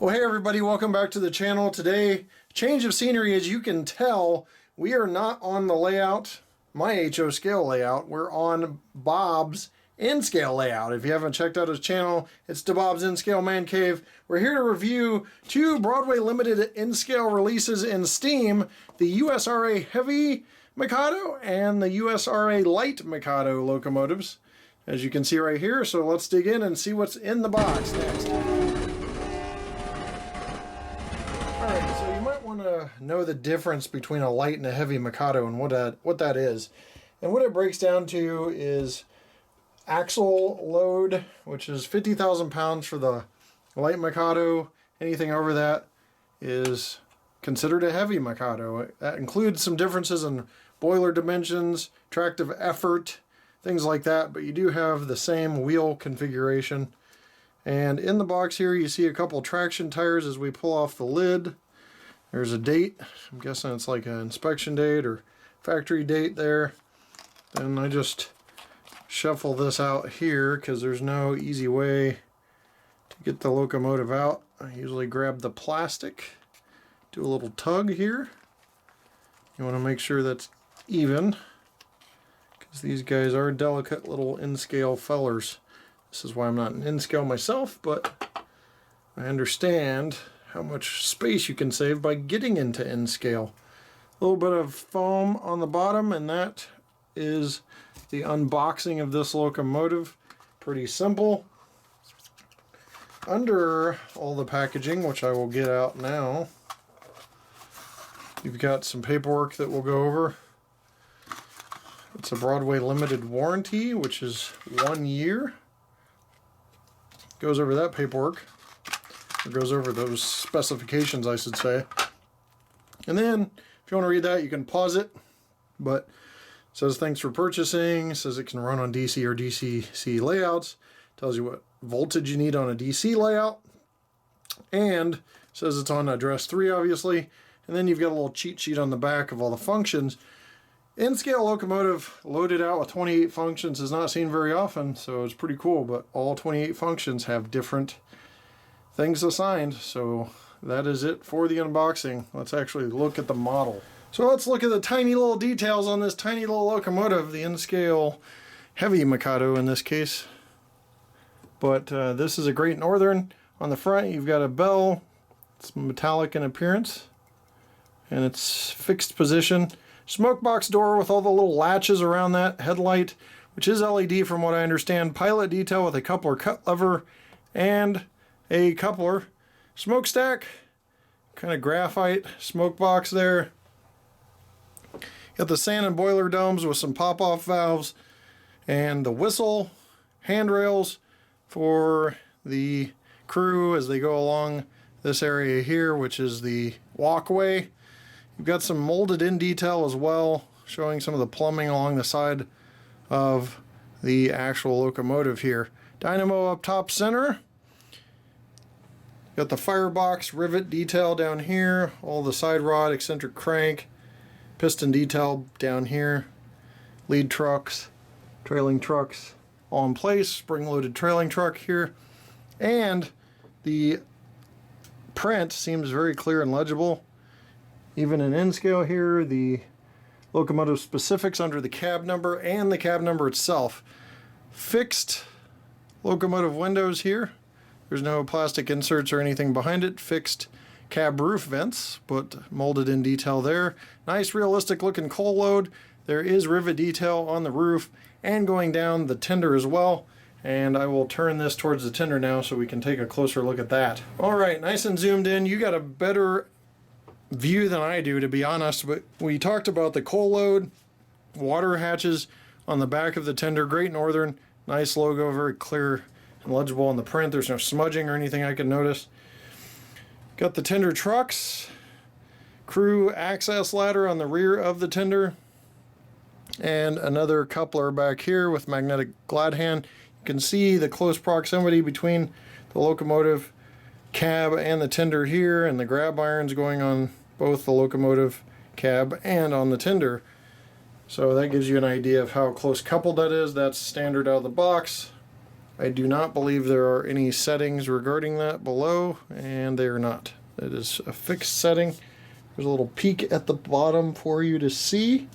Well, hey everybody, welcome back to the channel. Today, change of scenery. As you can tell, we are not on the layout, my HO scale layout. We're on Bob's in-scale layout. If you haven't checked out his channel, it's to Bob's in-scale man cave. We're here to review two Broadway limited in-scale releases in Steam, the USRA Heavy Mikado and the USRA Light Mikado locomotives, as you can see right here. So let's dig in and see what's in the box next. Alright, so you might want to know the difference between a light and a heavy Mikado and what that is. And what it breaks down to is axle load, which is 50,000 pounds for the light Mikado. Anything over that is considered a heavy Mikado. That includes some differences in boiler dimensions, tractive effort, things like that, but you do have the same wheel configuration. And in the box here you see a couple traction tires as we pull off the lid. There's a date. I'm guessing it's like an inspection date or factory date there. Then I just shuffle this out here because there's no easy way to get the locomotive out. I usually grab the plastic, do a little tug here. You want to make sure that's even because these guys are delicate little in-scale fellers. This is why I'm not an in-scale myself, but I understand how much space you can save by getting into in-scale. A little bit of foam on the bottom, and that is the unboxing of this locomotive. Pretty simple. Under all the packaging, which I will get out now, you've got some paperwork that we'll go over. It's a Broadway limited warranty, which is 1 year. Goes over that paperwork, or goes over those specifications, I should say. And then, if you want to read that, you can pause it. But it says thanks for purchasing. It says it can run on DC or DCC layouts. Tells you what voltage you need on a DC layout. And says it's on address 3, obviously. And then you've got a little cheat sheet on the back of all the functions. In-scale locomotive loaded out with 28 functions is not seen very often, so it's pretty cool, but all 28 functions have different things assigned, so that is it for the unboxing. Let's actually look at the model. So let's look at the tiny little details on this tiny little locomotive, the in-scale heavy Mikado in this case. But this is a Great Northern. On the front you've got a bell. It's metallic in appearance, and it's fixed position. Smoke box door with all the little latches around that. Headlight, which is LED from what I understand. Pilot detail with a coupler cut lever and a coupler. Smokestack, kind of graphite smoke box there. Got the sand and boiler domes with some pop-off valves and the whistle handrails for the crew as they go along this area here, which is the walkway. You've got some molded in detail as well, showing some of the plumbing along the side of the actual locomotive here. Dynamo up top center. Got the firebox rivet detail down here, all the side rod, eccentric crank, piston detail down here, lead trucks, trailing trucks all in place, spring-loaded trailing truck here, and the print seems very clear and legible. Even in in-scale here, the locomotive specifics under the cab number and the cab number itself. Fixed locomotive windows here. There's no plastic inserts or anything behind it. Fixed cab roof vents, but molded in detail there. Nice realistic looking coal load. There is rivet detail on the roof and going down the tender as well. And I will turn this towards the tender now so we can take a closer look at that. Alright, nice and zoomed in. You got a better view than I do, to be honest, but we talked about the coal load, water hatches on the back of the tender. Great Northern, nice logo, very clear and legible on the print. There's no smudging or anything I can notice. Got the tender trucks, crew access ladder on the rear of the tender, and another coupler back here with magnetic glad hand. You can see the close proximity between the locomotive cab and the tender here, and the grab irons going on both the locomotive cab and on the tender. So that gives you an idea of how close coupled that is. That's standard out of the box. I do not believe there are any settings regarding that below, and they are not. It is a fixed setting. There's a little peek at the bottom for you to see.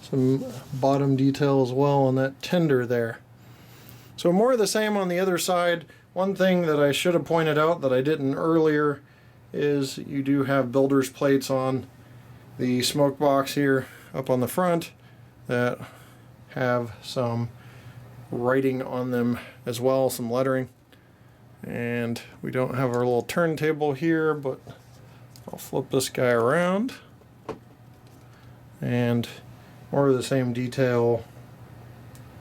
Some bottom detail as well on that tender there. So more of the same on the other side. One thing that I should have pointed out that I didn't earlier is you do have builder's plates on the smoke box here up on the front that have some writing on them as well, some lettering. And we don't have our little turntable here, but I'll flip this guy around, and more of the same detail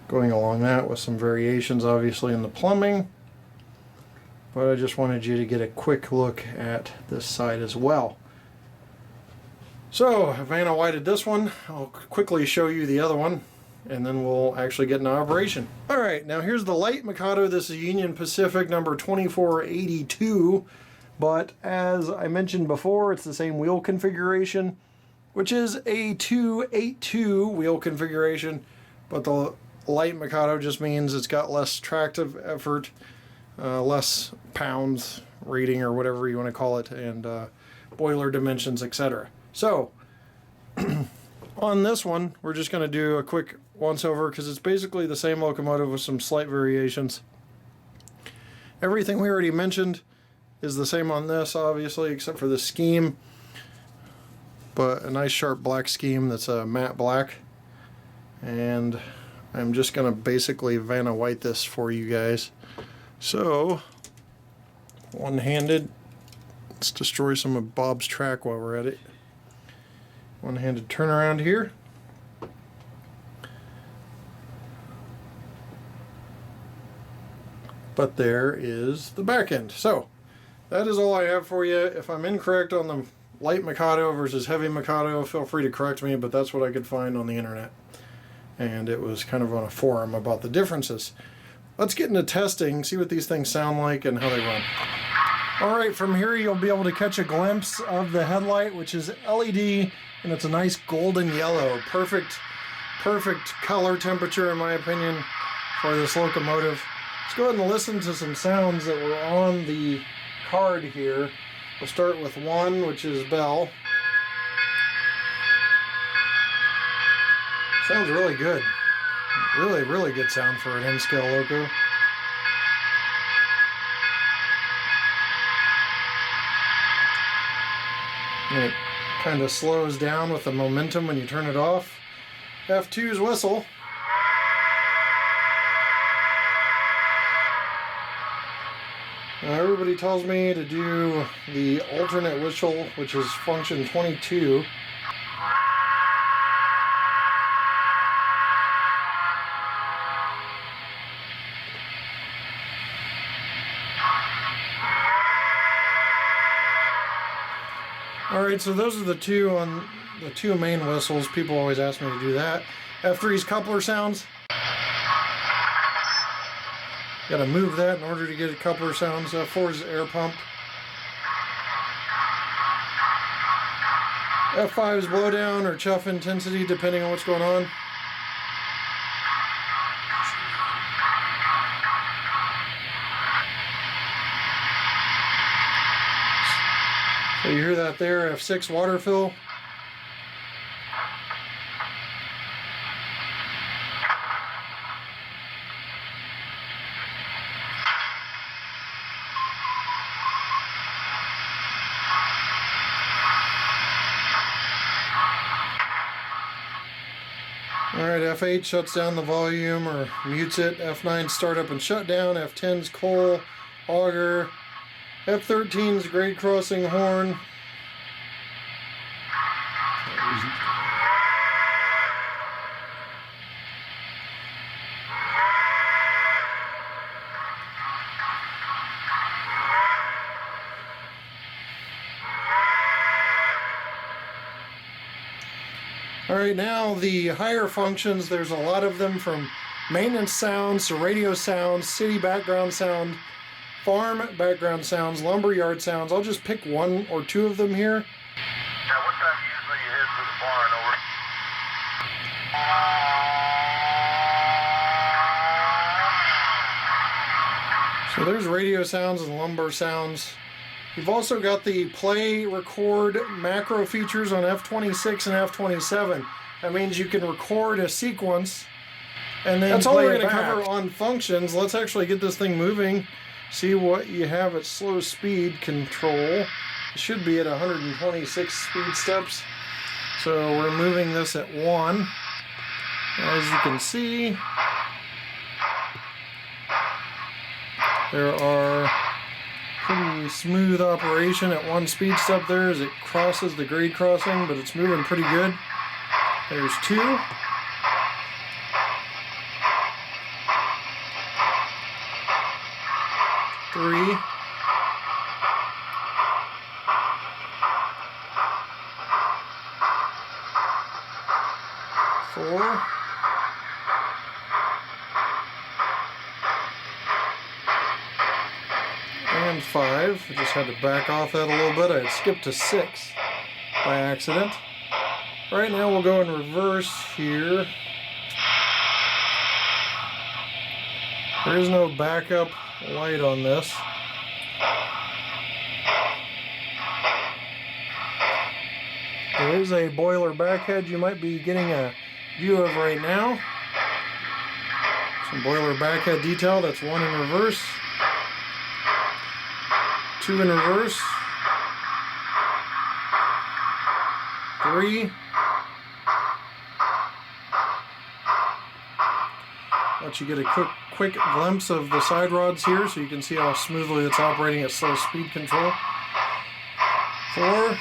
going along that with some variations obviously in the plumbing. But I just wanted you to get a quick look at this side as well. So Vanna whited this one. I'll quickly show you the other one, and then we'll actually get into operation. Alright, now here's the light Mikado. This is Union Pacific number 2482, but as I mentioned before, it's the same wheel configuration, which is a 282 wheel configuration, but the light Mikado just means it's got less tractive effort, less pounds rating or whatever you want to call it, and boiler dimensions, etc. So on this one, we're just going to do a quick once over because it's basically the same locomotive with some slight variations. Everything we already mentioned is the same on this, obviously, except for the scheme, but a nice sharp black scheme that's a matte black. And I'm just going to basically Vanna white this for you guys. So one-handed, let's destroy some of Bob's track while we're at it. One-handed turnaround here. But there is the back end. So that is all I have for you. If I'm incorrect on the light Mikado versus heavy Mikado, feel free to correct me, but that's what I could find on the internet. And it was kind of on a forum about the differences. Let's get into testing, see what these things sound like and how they run. Alright, from here you'll be able to catch a glimpse of the headlight, which is LED, and it's a nice golden yellow. Perfect color temperature in my opinion for this locomotive. Let's go ahead and listen to some sounds that were on the card here. We'll start with one, which is bell. Sounds really good. Really good sound for an N-scale loco. And it kind of slows down with the momentum when you turn it off. F2's whistle. Now everybody tells me to do the alternate whistle, which is function 22. Alright, so those are the two main whistles. People always ask me to do that. F3's coupler sounds. Got to move that in order to get a coupler sounds. F4's air pump. F5's blowdown or chuff intensity, depending on what's going on. So you hear that there, F6 water fill. Alright, F8 shuts down the volume or mutes it. F9 startup and shutdown. F10's coal, auger. F13's grade crossing horn. Alright, now the higher functions, there's a lot of them, from maintenance sounds to radio sounds, city background sound, farm background sounds, lumberyard sounds. I'll just pick one or two of them here. Yeah, what time usually you head for the barn, over? So there's radio sounds and lumbar sounds. You've also got the play, record, macro features on F26 and F27. That means you can record a sequence and then that's all we're going to cover on functions. Let's actually get this thing moving. See what you have at slow speed control. It should be at 126 speed steps. So we're moving this at 1. As you can see, there are pretty smooth operation at 1 speed step there as it crosses the grade crossing, but it's moving pretty good. There's 2. Three. 4. And 5. I just had to back off that a little bit. I had skipped to 6 by accident. Right now we'll go in reverse here. There is no backup light on this. There is a boiler backhead you might be getting a view of right now. Some boiler backhead detail. That's 1 in reverse. 2 in reverse. 3. Let you get a quick glimpse of the side rods here so you can see how smoothly it's operating at slow speed control. 4.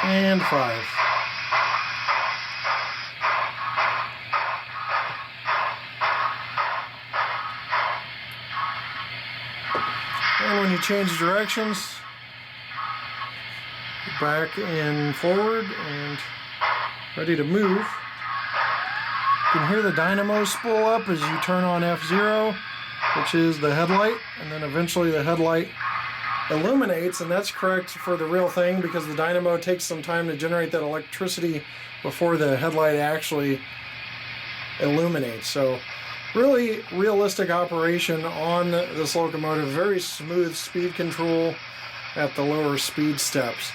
And 5. And when you change directions, back and forward and ready to move. You can hear the dynamo spool up as you turn on F0, which is the headlight, and then eventually the headlight illuminates, and that's correct for the real thing because the dynamo takes some time to generate that electricity before the headlight actually illuminates. So really realistic operation on this locomotive, very smooth speed control at the lower speed steps.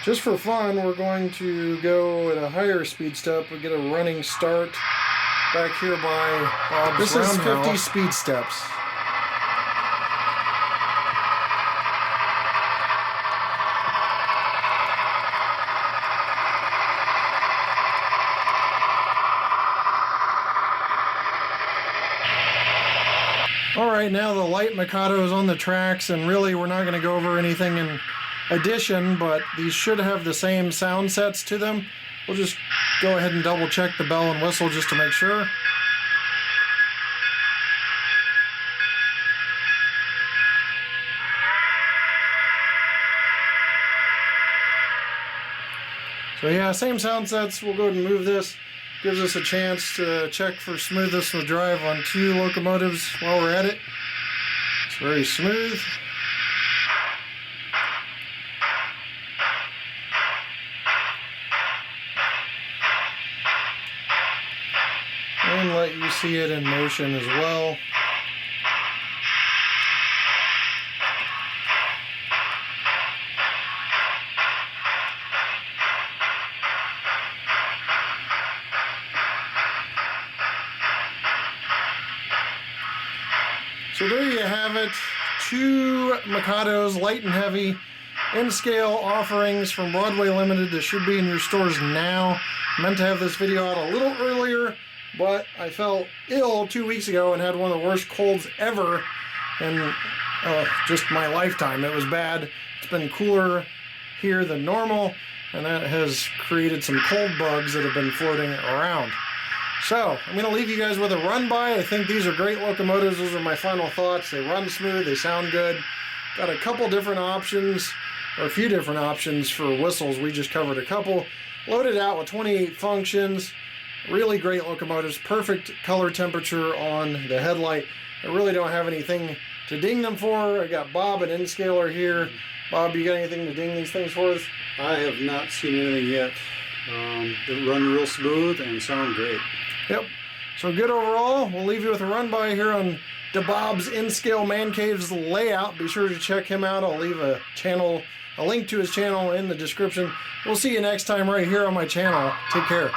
Just for fun, we're going to go at a higher speed step and get a running start back here by Bob's This is 50 speed steps. Alright, now the light Mikado is on the tracks, and really we're not going to go over anything in addition, but these should have the same sound sets to them. We'll just go ahead and double check the bell and whistle just to make sure. So yeah, same sound sets. We'll go ahead and move this. Gives us a chance to check for smoothness of drive on 2 locomotives while we're at it. It's very smooth. And let you see it in motion as well. So there you have it, 2 Mikados, light and heavy, in-scale offerings from Broadway Limited that should be in your stores now. I meant to have this video out a little earlier, but I felt ill 2 weeks ago and had one of the worst colds ever in just my lifetime. It was bad. It's been cooler here than normal, and that has created some cold bugs that have been floating around. So, I'm going to leave you guys with a run by. I think these are great locomotives. Those are my final thoughts. They run smooth. They sound good. Got a couple different options, or a few different options for whistles. We just covered a couple. Loaded out with 28 functions. Really great locomotives. Perfect color temperature on the headlight. I really don't have anything to ding them for. I got Bob, an N-scaler here. Bob, you got anything to ding these things for us? I have not seen anything yet. They run real smooth and sound great. Yep. So good overall. We'll leave you with a run by here on DeBob's In-Scale Man Cave's layout. Be sure to check him out. I'll leave a link to his channel in the description. We'll see you next time right here on my channel. Take care.